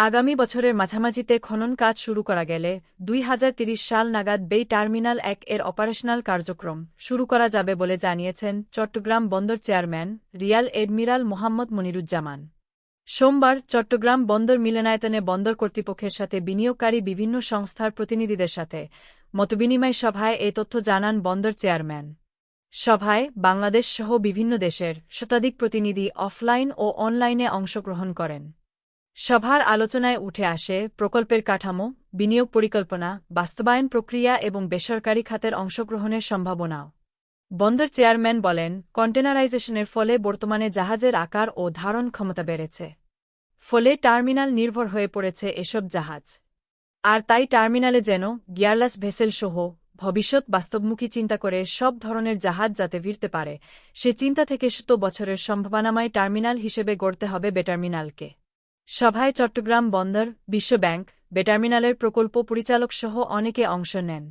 আগামী বছরের মাঝামাঝিতে খনন কাজ শুরু করা গেলে ২০৩০ সাল নাগাদ বেই টার্মিনাল ১ এর অপারেশনাল কার্যক্রম শুরু করা যাবে বলে জানিয়েছেন চট্টগ্রাম বন্দর chairman Real admiral Mohammad Moniruzzaman. সোমবার চট্টগ্রাম বন্দর মিলনায়তনে বন্দর কর্তৃপক্ষের সাথে বিনিয়োগকারী বিভিন্ন সংস্থার প্রতিনিধিদের সাথে মতবিনিময় সভায় এ তথ্য জানান বন্দর চেয়ারম্যান। সভায় বাংলাদেশসহ বিভিন্ন দেশের শতাধিক প্রতিনিধি অফলাইন ও অনলাইনে অংশগ্রহণ করেন। সভার আলোচনায় উঠে আসে প্রকল্পের কাঠামো, বিনিয়োগ পরিকল্পনা, বাস্তবায়ন প্রক্রিয়া এবং বেসরকারি খাতের অংশগ্রহণের সম্ভাবনাও। বন্দর চেয়ারম্যান বলেন, কন্টেনারাইজেশনের ফলে বর্তমানে জাহাজের আকার ও ধারণ ক্ষমতা বেড়েছে। ফলে টার্মিনাল নির্ভর হয়ে পড়েছে এসব জাহাজ। আর তাই টার্মিনালে যেন গিয়ারলেস ভেসেল সহ ভবিষ্যৎ বাস্তবমুখী চিন্তা করে সব ধরনের জাহাজ যাতে ভিড়তে পারে, সে চিন্তা থেকে ১০০ বছরের সম্ভাবনাময় টার্মিনাল হিসেবে গড়তে হবে বেটার্মিনালকে। সভায় চট্টগ্রাম বন্দর, বিশ্বব্যাংক, বেটার্মিনালের প্রকল্প পরিচালকসহ অনেকে অংশ নেন।